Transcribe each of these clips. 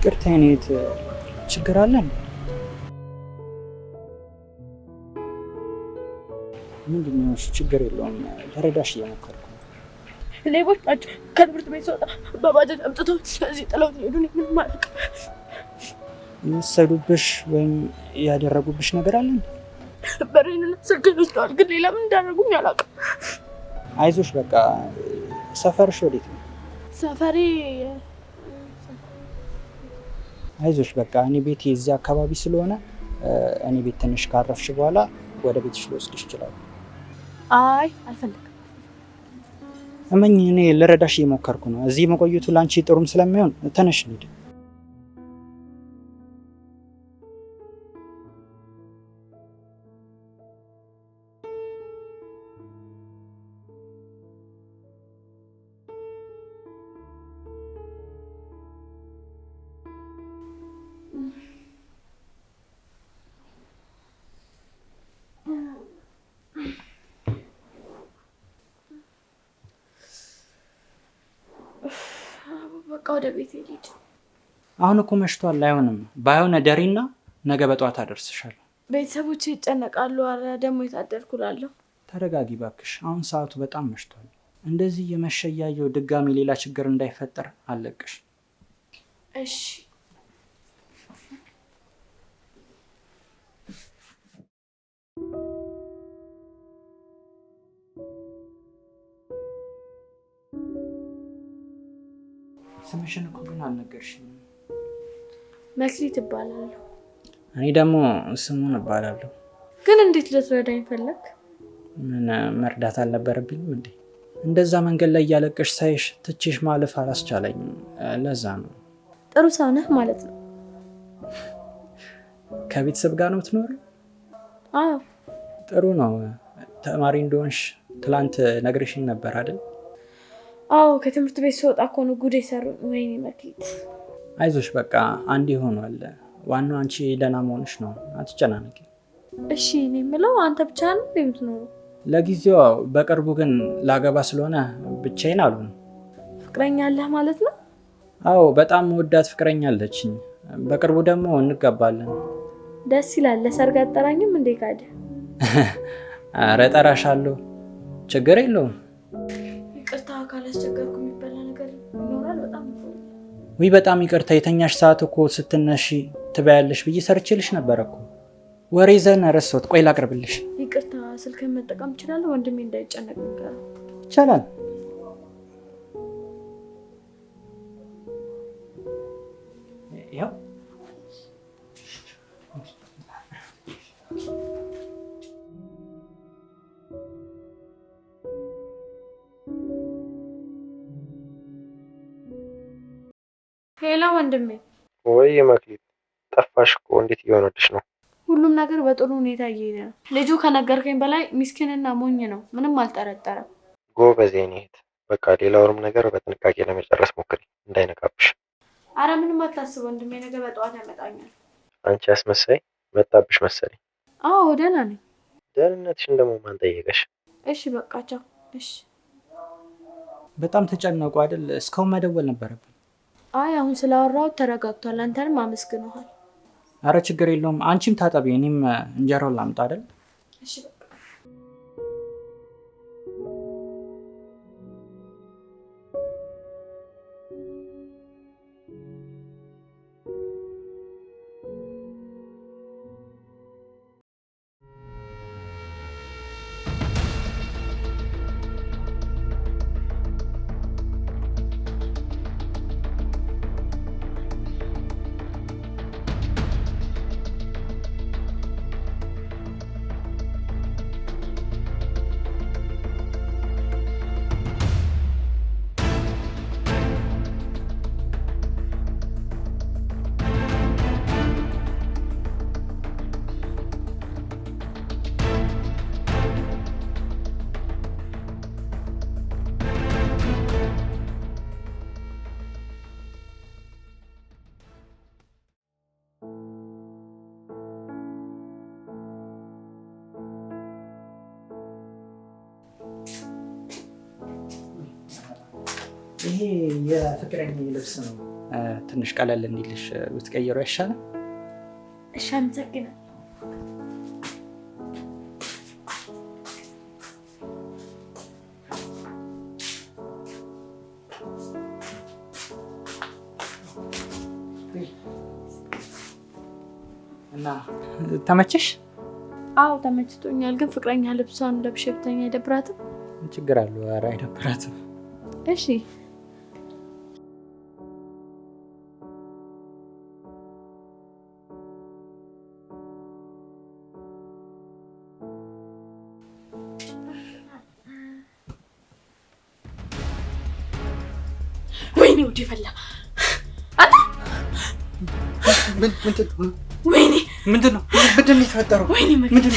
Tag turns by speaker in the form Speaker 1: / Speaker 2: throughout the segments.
Speaker 1: ይቅርታ የኔት ችግር አለን? ምንድነው? ችግር የለውም ለረዳሽ እየሞከርኩ ነው።
Speaker 2: ሌቦች ናቸው። ከትምህርት ቤት ስወጣ በባጃጅ አምጥተው እዚህ ጥለው ሄዱ። ምንም ማለት
Speaker 1: የወሰዱብሽ ወይም ያደረጉብሽ ነገር አለ?
Speaker 2: በሬንና ስልኬን ወስደዋል፣ ግን ሌላ ምን እንዳደረጉኝ አላውቅም።
Speaker 1: አይዞሽ በቃ። ሰፈርሽ ወዴት ነው?
Speaker 2: ሰፈሬ
Speaker 1: አይዞሽ በቃ እኔ ቤቴ እዚህ አካባቢ ስለሆነ እኔ ቤት ትንሽ ካረፍሽ በኋላ ወደ ቤትሽ ልወስድሽ እችላለሁ።
Speaker 2: አይ አልፈልግም።
Speaker 1: እመኝ፣ እኔ ልረዳሽ እየሞከርኩ ነው። እዚህ መቆየቱ ላንቺ ጥሩም ስለማይሆን ተነሽ እንሂድ።
Speaker 2: በቃ ወደ ቤት ሄድ።
Speaker 1: አሁን እኮ መሽቷል። አይሆንም። ባይሆን ደሪና ነገ በጠዋት አደርስሻለሁ።
Speaker 2: ቤተሰቦች ይጨነቃሉ። አረ ደግሞ የታደርኩ እላለሁ።
Speaker 1: ተረጋጊ ባክሽ። አሁን ሰዓቱ በጣም መሽቷል። እንደዚህ የመሸ እያየሁ ድጋሚ ሌላ ችግር እንዳይፈጠር አለቅሽ።
Speaker 2: እሺ
Speaker 1: ስምሽን እኮ ግን አልነገርሽም።
Speaker 2: መክሊት እባላለሁ።
Speaker 1: እኔ ደግሞ ስሙን እባላለሁ።
Speaker 2: ግን እንዴት ልትረዳኝ ፈለግ?
Speaker 1: ምን መርዳት አልነበረብኝም እንዴ? እንደዛ መንገድ ላይ እያለቀሽ ሳይሽ ትቼሽ ማለፍ አላስቻለኝም። ለዛ ነው።
Speaker 2: ጥሩ ሰው ነህ ማለት ነው።
Speaker 1: ከቤተሰብ ጋር ነው ትኖር?
Speaker 2: አዎ።
Speaker 1: ጥሩ ነው። ተማሪ እንደሆንሽ ትላንት ነግረሽኝ ነበር አይደል?
Speaker 2: አዎ፣ ከትምህርት ቤት ስወጣ እኮ ነው ጉድ የሰሩኝ። ወይኔ መክሊት።
Speaker 1: አይዞሽ በቃ አንድ ይሆናል። ዋናው አንቺ ደህና መሆንሽ ነው። አትጨናነቂ።
Speaker 2: እሺ፣ እኔ የምለው አንተ ብቻ ነው የምትኖረው?
Speaker 1: ለጊዜው በቅርቡ ግን ላገባ ስለሆነ ብቻዬን አልሆንም።
Speaker 2: ፍቅረኛ አለህ ማለት ነው?
Speaker 1: አዎ፣ በጣም ወዳት ፍቅረኛ አለችኝ። በቅርቡ ደግሞ እንጋባለን።
Speaker 2: ደስ ይላል። ለሰርግ አጠራኝም እንዴ? ካደ
Speaker 1: ኧረ እጠራሻለሁ፣ ችግር የለውም።
Speaker 2: ይቅርታ ካላስቸገርኩ። የሚበላ ነገር ይኖራል? በጣም
Speaker 1: ውይ፣ በጣም ይቅርታ። የተኛሽ ሰዓት እኮ ስትነሺ ትበያለሽ ብዬ ሰርችልሽ ነበር እኮ። ወሬ ዘን ረሳሁት። ቆይ ላቅርብልሽ።
Speaker 2: ይቅርታ። ስልክህን መጠቀም እችላለሁ? ወንድሜ እንዳይጨነቅ ነገር
Speaker 1: ይቻላል። ያው
Speaker 2: ሄሎ ወንድሜ።
Speaker 3: ወይ መክሊት፣ ጠፋሽ እኮ። እንዴት እየሆነልሽ ነው?
Speaker 2: ሁሉም ነገር በጥሩ ሁኔታ እየሄደ ነው። ልጁ ከነገርከኝ በላይ ምስኪንና ሞኝ ነው። ምንም አልጠረጠረም።
Speaker 3: ጎበዝ የኔ እህት። በቃ ሌላውንም ነገር በጥንቃቄ ለመጨረስ ሞክሪ፣ እንዳይነካብሽ።
Speaker 2: አረ ምንም አታስብ ወንድሜ፣ ነገ በጠዋት ያመጣኛል።
Speaker 3: አንቺ አስመሳይ፣ መጣብሽ መሰለኝ።
Speaker 2: አዎ ደህና ነኝ።
Speaker 3: ደህንነትሽን ደግሞ ማን ጠየቀሽ?
Speaker 2: እሺ በቃ ቻው። እሺ።
Speaker 1: በጣም ተጨነቁ አይደል? እስካሁን መደወል ነበረብን።
Speaker 2: አይ አሁን ስላወራሁት ተረጋግቷል። አንተንም አመስግነዋል።
Speaker 1: አረ ችግር የለውም። አንቺም ታጠቢ፣ እኔም እንጀራውን ላምጣ አይደል?
Speaker 2: እሺ በቃ።
Speaker 1: ይሄ የፍቅረኛ ልብስ ነው። ትንሽ ቀለል እንዲልሽ ብትቀይረው አይሻልም?
Speaker 2: እሺ አመሰግናለሁ።
Speaker 1: እና ተመቸሽ?
Speaker 2: አዎ ተመችቶኛል። ግን ፍቅረኛ ልብሷን ለብሼ ብተኛ አይደብራትም?
Speaker 1: ችግር አለው? ኧረ አይደብራትም።
Speaker 2: እሺ ወይኔ ውዴ ፈላ። ወይኔ
Speaker 1: ምንድን ነው የተፈጠረው?
Speaker 2: ወይኔ ምንድን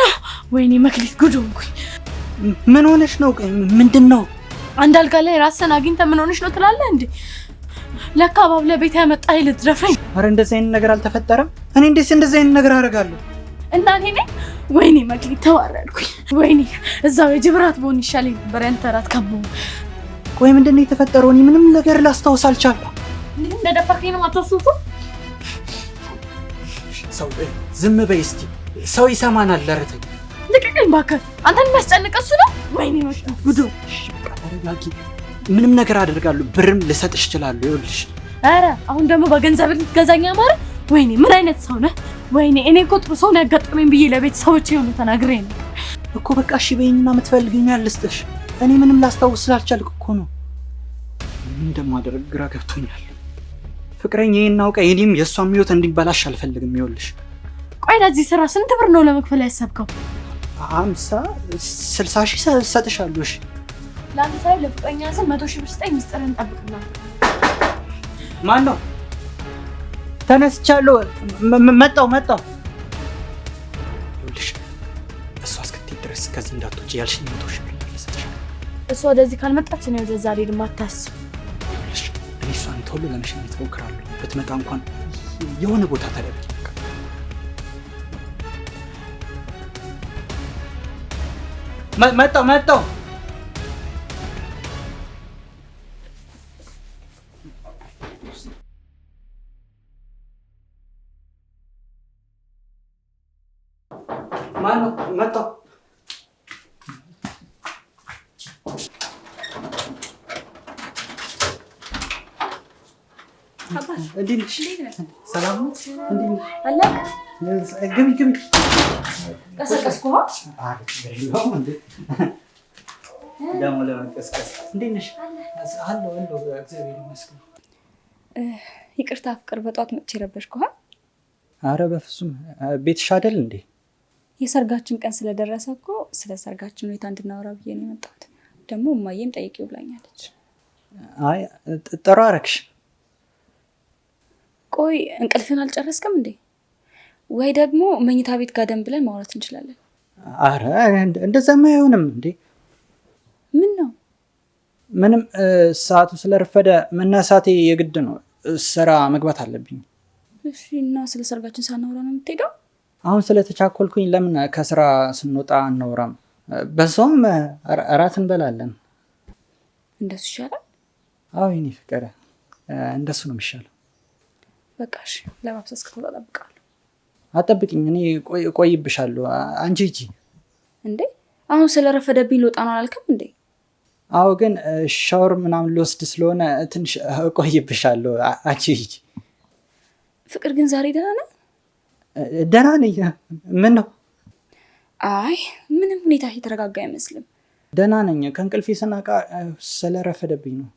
Speaker 2: ነው? ወይኔ መክሊት ጉድ ሆንኩኝ።
Speaker 1: ምን ሆነሽ ነው? ምንድን ነው?
Speaker 2: አንድ አልጋ ላይ ራስን አግኝተህ ምን ሆነሽ ነው ትላለህ እንዴ? ለካ እባብ ለቤት ያመጣህ ልትደፍረኝ።
Speaker 1: ኧረ እንደዚህ አይነት ነገር አልተፈጠረም። እኔ እንዴት እንደዚህ አይነት ነገር አደርጋለሁ?
Speaker 2: እና እኔ ነኝ? ወይኔ መክሊት ተዋረድኩኝ። ወይኔ እዛው የጅብራት በሆን ይሻለኝ ነበር ያንተ እራት ከቦ።
Speaker 1: ቆይ ምንድን ነው የተፈጠረው? እኔ ምንም ነገር ላስታውስ አልቻልኩም።
Speaker 2: እንደደፈርከኝ ነው አታስቡ።
Speaker 1: ሰው ዝም በይ እስቲ፣ ሰው ይሰማናል። ለረተኝ
Speaker 2: ልቀቀኝ እባክህ። አንተን የሚያስጨንቅ እሱ ነው። ወይኔ መክሊት ጉድ።
Speaker 1: ተረጋጊ። ምንም ነገር አደርጋለሁ። ብርም ልሰጥሽ እችላለሁ። ይኸውልሽ።
Speaker 2: ኧረ አሁን ደግሞ በገንዘብ ልትገዛኝ አማረ? ወይኔ ምን አይነት ሰው ነህ? ወይኔ እኔ እኮ ጥሩ ሰው ነው ያጋጠመኝ ብዬ ለቤተሰቦቼ የሆነ ተናግሬ ነው
Speaker 1: እኮ። በቃ እሺ በይኝና የምትፈልጊውን ልስጥሽ። እኔ ምንም ላስታውስ ስላልቻልኩ እኮ ነው። ምን እንደማደርግ ግራ ገብቶኛል። ፍቅረኛዬን አውቃ የኔም የእሷም ህይወት እንዲበላሽ አልፈልግም። ይኸውልሽ።
Speaker 2: ቆይ ለዚህ ስራ ስንት ብር ነው ለመክፈል ያሰብከው?
Speaker 1: 60 ሺህ እሰጥሻለሁ። እሺ
Speaker 2: ለአንተ ሳይሆን ለፍቅረኛ ስል 100 ሺህ ብር ስጠኝ። ሚስጥርህን ጠብቅና።
Speaker 1: ማን ነው? ተነስቻለሁ። መጣሁ። ይኸውልሽ እሷ እስክትሄድ ድረስ ከዚህ እንዳትወጪ ያልሽኝ 100 ሺህ ብር ልሰጥሻለሁ።
Speaker 2: እሷ ወደዚህ ካልመጣች ነው ወደዛ አልሄድም። አታስብ።
Speaker 1: ይኸውልሽ እኔ እሷን ቶሎ ለመሸኘት እሞክራለሁ። ብትመጣ እንኳን የሆነ ቦታ ተደብቂ። መጣሁ። ማነው? መጣሁ። እንዴት ነሽ? ሰላም ነው? እንዴት ነሽ?
Speaker 2: አለቅ
Speaker 1: ግቢ።
Speaker 2: ቀሰቀስኩህ
Speaker 1: ደግሞ ለመቀስቀስ። እንዴት ነሽ? አለሁ። እግዚአብሔር ይመስገን።
Speaker 4: ይቅርታ ፍቅር፣ በጠዋት መጥቼ ረበሽኩህ?
Speaker 1: አረ በፍጹም። ቤትሽ አይደል እንዴ?
Speaker 4: የሰርጋችን ቀን ስለደረሰ እኮ ስለ ሰርጋችን ሁኔታ እንድናወራ ብዬ ነው የመጣሁት። ደግሞ እማዬም ጠይቂው ብላኛለች።
Speaker 1: አይ ጥሩ አደረግሽ።
Speaker 4: ቆይ እንቅልፍን አልጨረስክም እንዴ? ወይ ደግሞ መኝታ ቤት ጋደም ብለን ማውራት እንችላለን።
Speaker 1: አረ እንደዛማ አይሆንም እንዴ።
Speaker 4: ምን ነው?
Speaker 1: ምንም፣ ሰዓቱ ስለረፈደ መነሳቴ የግድ ነው። ስራ መግባት አለብኝ።
Speaker 4: እሺ። እና ስለ ሰርጋችን ሳናወራ ነው የምትሄደው?
Speaker 1: አሁን ስለተቻኮልኩኝ ለምን ከስራ ስንወጣ አናወራም? በዛውም እራት እንበላለን።
Speaker 4: እንደሱ ይሻላል።
Speaker 1: አዎ የኔ ፍቅር፣ እንደሱ ነው የሚሻለው።
Speaker 4: በቃ እሺ፣ ለማብሰስ ከተወጣ እጠብቃለሁ።
Speaker 1: አጠብቅኝ፣ እኔ ቆይብሻለሁ። አንቺ ሂጂ።
Speaker 4: እንዴ አሁን ስለረፈደብኝ ልወጣ ነው አላልክም እንዴ?
Speaker 1: አዎ ግን ሻወር ምናምን ልወስድ ስለሆነ ትንሽ ቆይብሻለሁ። አንቺ ሂጂ።
Speaker 4: ፍቅር ግን ዛሬ ደህና ነህ?
Speaker 1: ደህና ነኝ። ምን ነው?
Speaker 4: አይ ምንም፣ ሁኔታ የተረጋጋ አይመስልም።
Speaker 1: ደህና ነኝ። ከእንቅልፌ ስነቃ ስለረፈደብኝ ነው።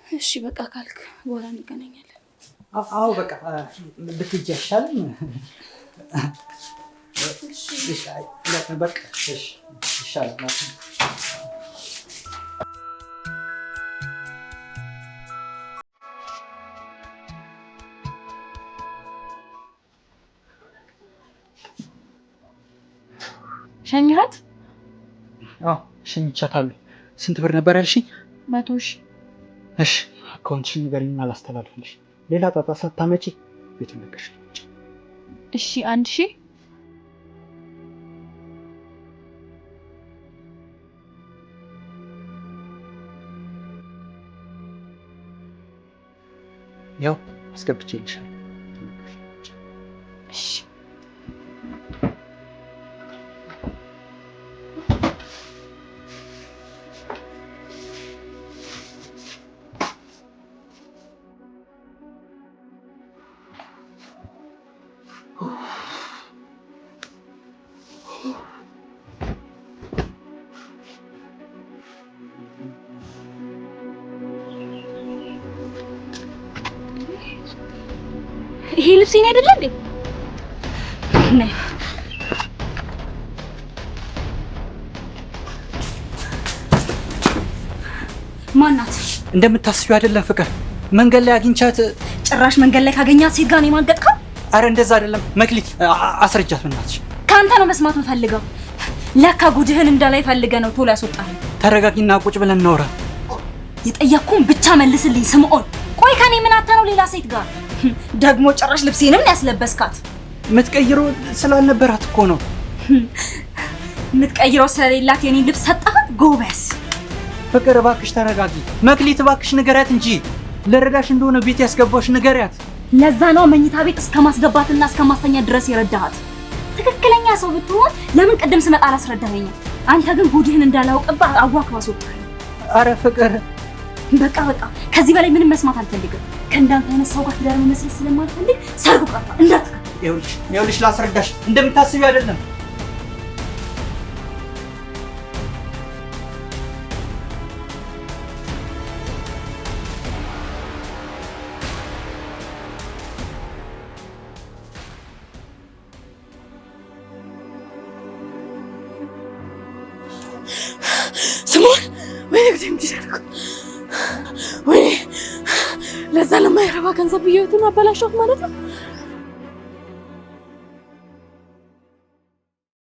Speaker 4: እሺ በቃ ካልክ በኋላ እንገናኛለን።
Speaker 1: አዎ በቃ ብትሄጂ አይሻልም? በቃ ይሻላል።
Speaker 2: ሸኝሃት?
Speaker 1: አዎ ሸኝቻታለሁ። ስንት ብር ነበር ያልሽኝ?
Speaker 2: 100 ሺህ።
Speaker 1: እሺ አካውንትሽን ንገሪኝና አላስተላልፍልሽ። ሌላ ጣጣ ሳታመጪ ቤቱን ለቀሽ።
Speaker 2: እሺ 1000።
Speaker 1: ያው አስገብቼልሻለሁ።
Speaker 2: እሺ ይሄ ልብስ የኔ አይደለ እንዴ? ነይ ማናት?
Speaker 1: እንደምታስቢው አይደለም ፍቅር። መንገድ ላይ አግኝቻት።
Speaker 2: ጭራሽ መንገድ ላይ ካገኛት ሴት ጋር ነው የማገጥከው?
Speaker 1: አረ እንደዛ አይደለም መክሊት፣ አስረጃት በእናትሽ።
Speaker 2: ከአንተ ነው መስማት የምፈልገው። ለካ ጉድህን እንዳላይ ፈልገህ ነው ቶሎ ያስወጣኸኝ።
Speaker 1: ተረጋጊና ቁጭ ብለን እናውራ።
Speaker 2: የጠየቅኩህን ብቻ መልስልኝ ስምዖን። ቆይ ከኔ ምን አታ ነው ሌላ ሴት ጋር ደግሞ ጭራሽ ልብሴንም ያስለበስካት?
Speaker 1: የምትቀይረው ስላልነበራት እኮ ነው።
Speaker 2: የምትቀይረው ስለሌላት የኔ ልብስ ሰጣት? ጎበዝ
Speaker 1: ፍቅር እባክሽ ተረጋጊ። መክሊት እባክሽ ንገሪያት እንጂ ለረዳሽ እንደሆነ ቤት ያስገባሽ ንገሪያት።
Speaker 2: ለዛ ነው መኝታ ቤት እስከ ማስገባትና እስከ ማስተኛ ድረስ የረዳሃት። ትክክለኛ ሰው ብትሆን ለምን ቅድም ስመጣ አላስረዳኸኝም? አንተ ግን ጉድህን እንዳላውቅብህ አዋክባ አስወጣኸኝ።
Speaker 1: አረ ፍቅር
Speaker 2: በቃ ከዚህ በላይ ምንም መስማት አልፈልግም። ከእንዳንተ አይነት ሰው ጋር ትዳር መመስረት ስለማልፈልግ ሰርጉ ቀርታ እንዳትከ
Speaker 1: ይኸውልሽ ላስረዳሽ፣ እንደምታስቢው አይደለም።
Speaker 2: ስምዖን ወይኔ ጉዴ ምትሻልኩ ወይኔ ለዛ ለማይረባ ገንዘብ ብየቱን አበላሽት ማለት ነው።